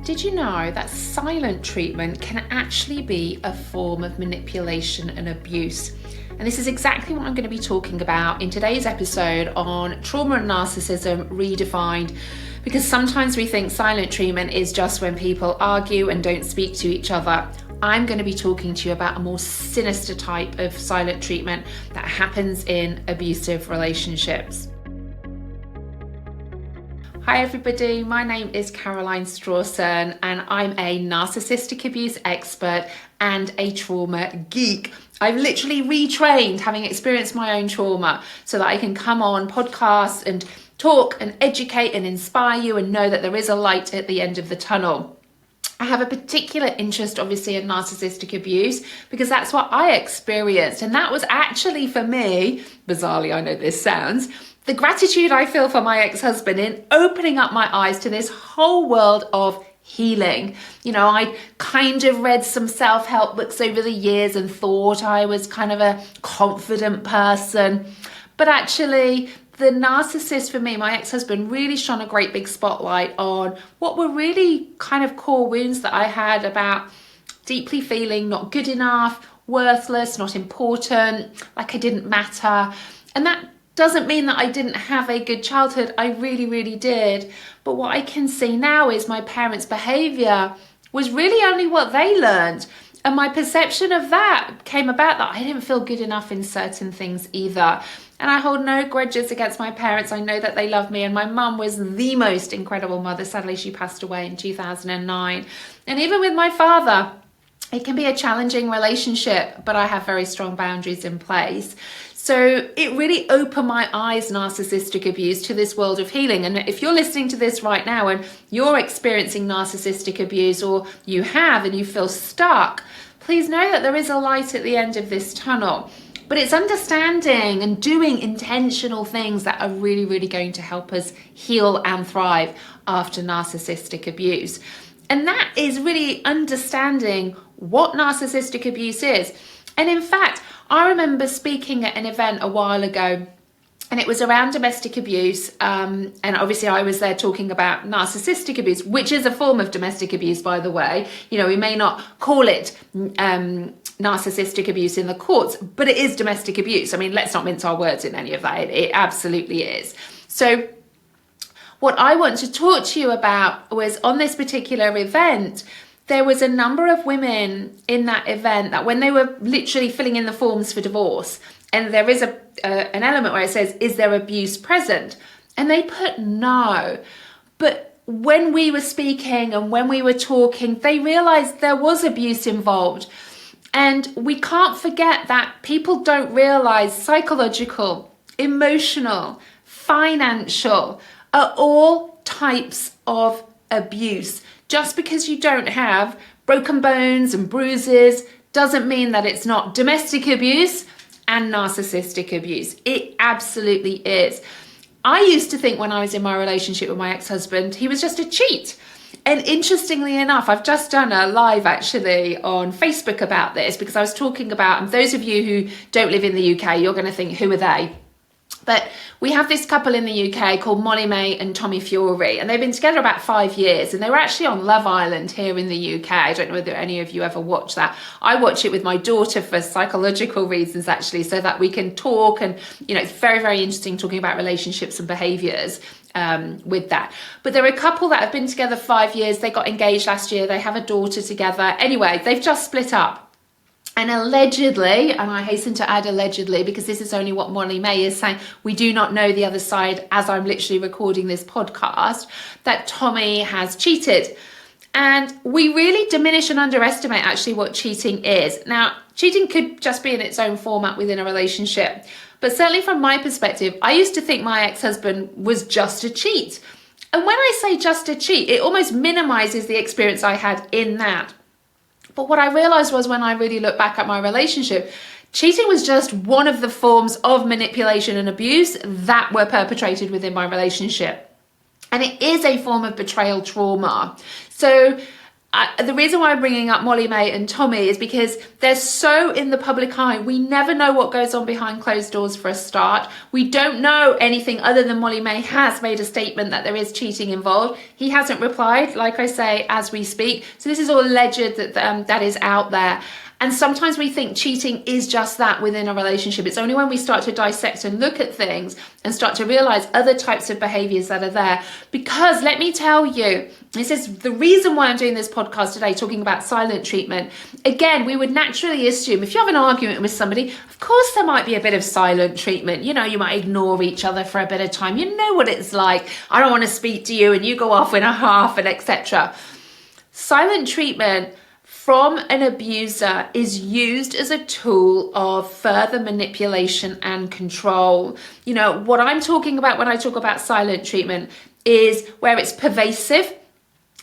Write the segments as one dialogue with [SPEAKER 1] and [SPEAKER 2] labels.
[SPEAKER 1] Did you know that silent treatment can actually be a form of manipulation and abuse? And this is exactly what I'm going to be talking about in today's episode on Trauma and Narcissism Redefined, because sometimes we think silent treatment is just when people argue and don't speak to each other. I'm going to be talking to you about a more sinister type of silent treatment that happens in abusive relationships. Hi everybody, my name is Caroline Strawson and I'm a narcissistic abuse expert and a trauma geek. I've literally retrained, having experienced my own trauma, so that I can come on podcasts and talk and educate and inspire you and know that there is a light at the end of the tunnel. I have a particular interest, obviously, in narcissistic abuse because that's what I experienced. And that was actually, for me, bizarrely, I know this sounds, the gratitude I feel for my ex-husband in opening up my eyes to this whole world of healing. You know, I kind of read some self-help books over the years and thought I was kind of a confident person. But actually, the narcissist for me, my ex-husband, really shone a great big spotlight on what were really kind of core wounds that I had about deeply feeling not good enough, worthless, not important, like I didn't matter. And that doesn't mean that I didn't have a good childhood. I really, really did. But what I can see now is my parents' behaviour was really only what they learned. And my perception of that came about that I didn't feel good enough in certain things either. And I hold no grudges against my parents. I know that they love me. And my mum was the most incredible mother. Sadly, she passed away in 2009. And even with my father, it can be a challenging relationship, but I have very strong boundaries in place. So it really opened my eyes, narcissistic abuse, to this world of healing. And if you're listening to this right now and you're experiencing narcissistic abuse, or you have and you feel stuck, please know that there is a light at the end of this tunnel. But it's understanding and doing intentional things that are really, really going to help us heal and thrive after narcissistic abuse. And that is really understanding what narcissistic abuse is. And in fact, I remember speaking at an event a while ago, and it was around domestic abuse. And obviously I was there talking about narcissistic abuse, which is a form of domestic abuse, by the way. You know, we may not call it narcissistic abuse in the courts, but it is domestic abuse. I mean, let's not mince our words in any of that. It absolutely is. So what I want to talk to you about was, on this particular event, there was a number of women in that event that when they were literally filling in the forms for divorce, and there is an element where it says, is there abuse present? And they put no. But when we were speaking and when we were talking, they realized there was abuse involved. And we can't forget that people don't realize psychological, emotional, financial are all types of abuse. Just because you don't have broken bones and bruises doesn't mean that it's not domestic abuse and narcissistic abuse. It absolutely is. I used to think when I was in my relationship with my ex-husband, he was just a cheat. And interestingly enough, I've just done a live actually on Facebook about this, because I was talking about, and those of you who don't live in the UK, you're going to think, who are they? But we have this couple in the UK called Molly May and Tommy Fury, and they've been together about 5 years, and they were actually on Love Island here in the UK. I don't know whether any of you ever watch that. I watch it with my daughter for psychological reasons, actually, so that we can talk, and you know, it's very, very interesting talking about relationships and behaviours with that. But there are a couple that have been together 5 years. They got engaged last year. They have a daughter together. Anyway, they've just split up. And allegedly, and I hasten to add allegedly, because this is only what Molly May is saying, we do not know the other side as I'm literally recording this podcast, that Tommy has cheated. And we really diminish and underestimate actually what cheating is. Now, cheating could just be in its own format within a relationship. But certainly from my perspective, I used to think my ex-husband was just a cheat. And when I say just a cheat, it almost minimizes the experience I had in that. But what I realized was, when I really look back at my relationship, cheating was just one of the forms of manipulation and abuse that were perpetrated within my relationship. And it is a form of betrayal trauma. So The reason why I'm bringing up Molly May and Tommy is because they're so in the public eye. We never know what goes on behind closed doors for a start. We don't know anything other than Molly May has made a statement that there is cheating involved. He hasn't replied, like I say, as we speak. So this is all alleged that is out there. And sometimes we think cheating is just that within a relationship. It's only when we start to dissect and look at things and start to realize other types of behaviors that are there. Because let me tell you, this is the reason why I'm doing this podcast today, talking about silent treatment. Again, we would naturally assume if you have an argument with somebody, of course there might be a bit of silent treatment. You know, you might ignore each other for a bit of time. You know what it's like. I don't want to speak to you and you go off in a half and etc. Silent treatment from an abuser is used as a tool of further manipulation and control. You know, what I'm talking about when I talk about silent treatment is where it's pervasive,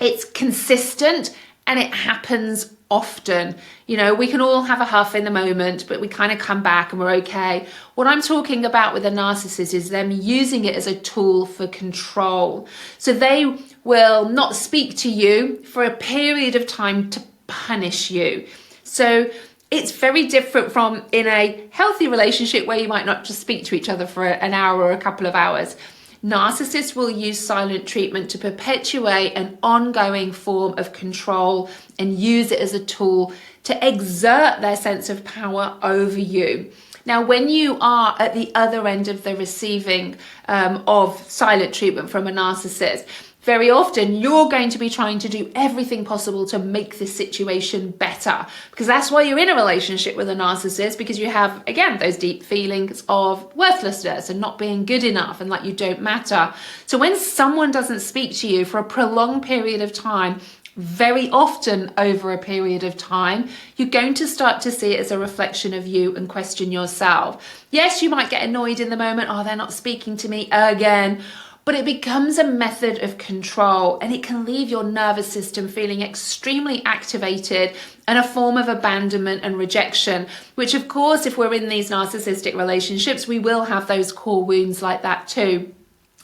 [SPEAKER 1] it's consistent, and it happens often. You know, we can all have a huff in the moment, but we kind of come back and we're okay. What I'm talking about with a narcissist is them using it as a tool for control. So they will not speak to you for a period of time to punish you. So it's very different from in a healthy relationship where you might not just speak to each other for an hour or a couple of hours. Narcissists will use silent treatment to perpetuate an ongoing form of control and use it as a tool to exert their sense of power over you. Now, when you are at the other end of the receiving of silent treatment from a narcissist, very often you're going to be trying to do everything possible to make this situation better, because that's why you're in a relationship with a narcissist, because you have, again, those deep feelings of worthlessness and not being good enough and like you don't matter. So when someone doesn't speak to you for a prolonged period of time, very often over a period of time, you're going to start to see it as a reflection of you and question yourself. Yes, you might get annoyed in the moment. Oh, they're not speaking to me again. But it becomes a method of control, and it can leave your nervous system feeling extremely activated and a form of abandonment and rejection, which of course, if we're in these narcissistic relationships, we will have those core wounds like that too.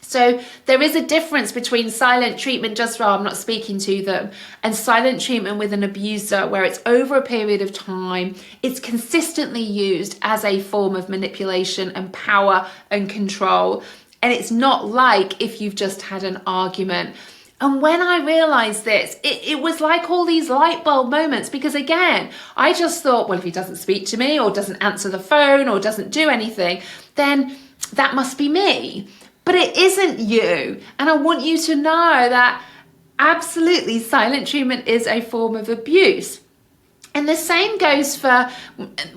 [SPEAKER 1] So there is a difference between silent treatment, just for I'm not speaking to them, and silent treatment with an abuser where it's over a period of time, it's consistently used as a form of manipulation and power and control. And it's not like if you've just had an argument. And when I realized this, it was like all these light bulb moments, because again, I just thought, well, if he doesn't speak to me or doesn't answer the phone or doesn't do anything, then that must be me. But it isn't you. And I want you to know that absolutely silent treatment is a form of abuse. And the same goes for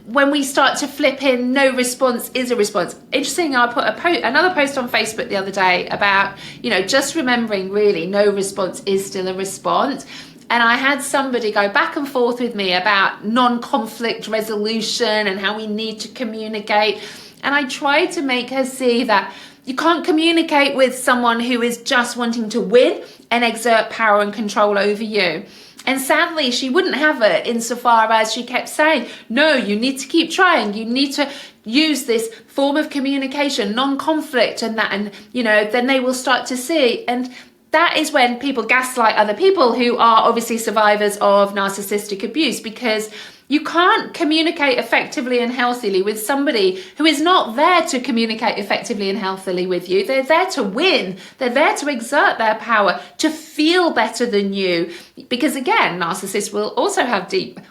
[SPEAKER 1] when we start to flip in no response is a response. Interesting, I put another post on Facebook the other day about, you know, just remembering really no response is still a response. And I had somebody go back and forth with me about non-conflict resolution and how we need to communicate. And I tried to make her see that you can't communicate with someone who is just wanting to win and exert power and control over you. And sadly, she wouldn't have it insofar as she kept saying, no, you need to keep trying. You need to use this form of communication, non-conflict and that. And, you know, then they will start to see. And that is when people gaslight other people who are obviously survivors of narcissistic abuse, because you can't communicate effectively and healthily with somebody who is not there to communicate effectively and healthily with you. They're there to win. They're there to exert their power, to feel better than you. Because again, narcissists will also have deep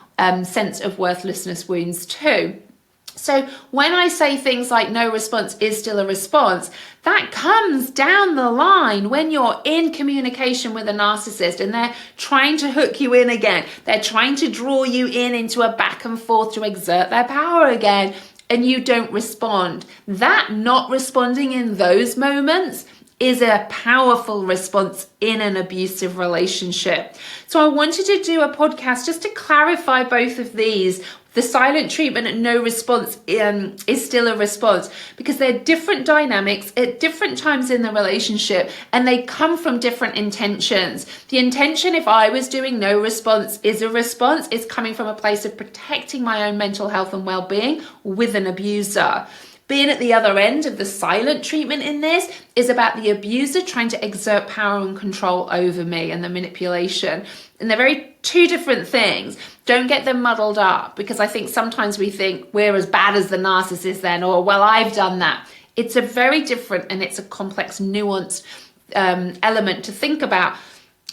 [SPEAKER 1] sense of worthlessness wounds too. So when I say things like no response is still a response, that comes down the line when you're in communication with a narcissist and they're trying to hook you in again. They're trying to draw you in into a back and forth to exert their power again, and you don't respond. That not responding in those moments is a powerful response in an abusive relationship. So I wanted to do a podcast just to clarify both of these. The silent treatment and no response is still a response, because they're different dynamics at different times in the relationship, and they come from different intentions. The intention, if I was doing no response is a response, is coming from a place of protecting my own mental health and well-being with an abuser. Being at the other end of the silent treatment in this is about the abuser trying to exert power and control over me and the manipulation. And they're very two different things. Don't get them muddled up, because I think sometimes we think we're as bad as the narcissist then, or, well, I've done that. It's a very different, and it's a complex, nuanced element to think about.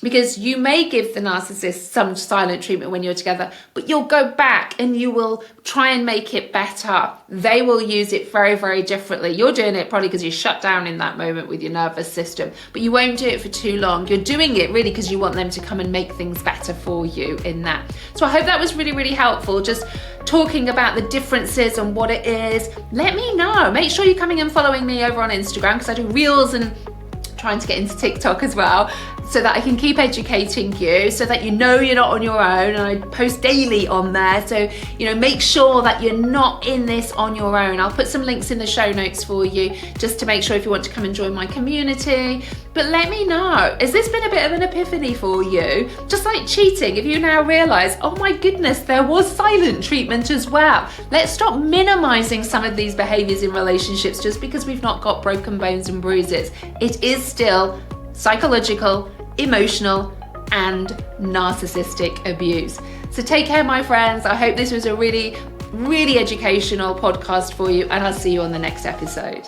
[SPEAKER 1] Because you may give the narcissist some silent treatment when you're together, but you'll go back and you will try and make it better. They will use it very, very differently. You're doing it probably because you're shut down in that moment with your nervous system, but you won't do it for too long. You're doing it really because you want them to come and make things better for you in that. So I hope that was really, really helpful. Just talking about the differences and what it is. Let me know. Make sure you're coming and following me over on Instagram, because I do reels and trying to get into TikTok as well, so that I can keep educating you, so that you know you're not on your own. And I post daily on there, so make sure that you're not in this on your own. I'll put some links in the show notes for you, just to make sure if you want to come and join my community. But let me know, has this been a bit of an epiphany for you? Just like cheating, if you now realise, oh my goodness, there was silent treatment as well. Let's stop minimising some of these behaviours in relationships just because we've not got broken bones and bruises. It is still psychological, emotional, and narcissistic abuse. So take care, my friends. I hope this was a really, really educational podcast for you, and I'll see you on the next episode.